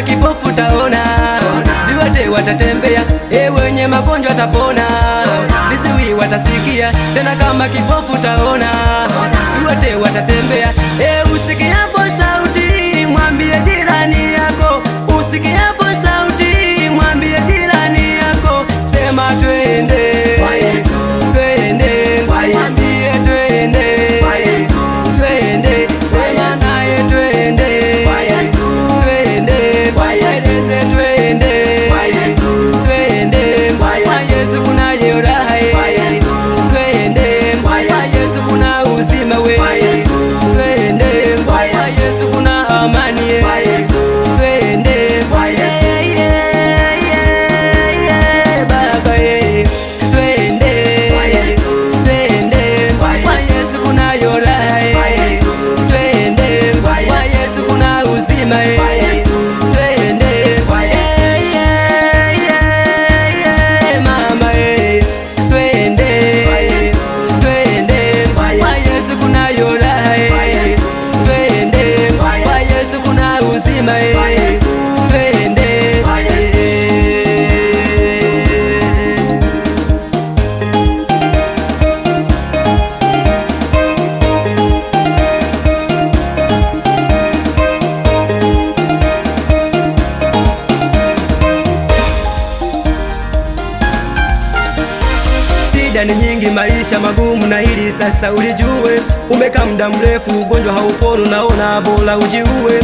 kama kipofu taona, viwete watatembea, wenye magonjwa watapona, viziwi watasikia, tena kama kipofu taona, viwete watatembea. Usikiapo sauti mwambie jirani yako, usikiapo sauti mwambie jirani yako, sema twende kwa Yesu, twende kwa Yesu, twende kwa Yesu, twende, sema naye twende kwa Yesu, twende kwa Yesu, twende kwa Yesu, twende kwa Yesu, kuna raha, twende kwa Yesu, kuna uzima we, twende kwa Yesu, kuna amani, twende kwa Yesu. Shida ni nyingi, maisha magumu, na hili sasa ulijue. Umekaa muda mrefu, ugonjwa hauponi, unaona bora ujiue.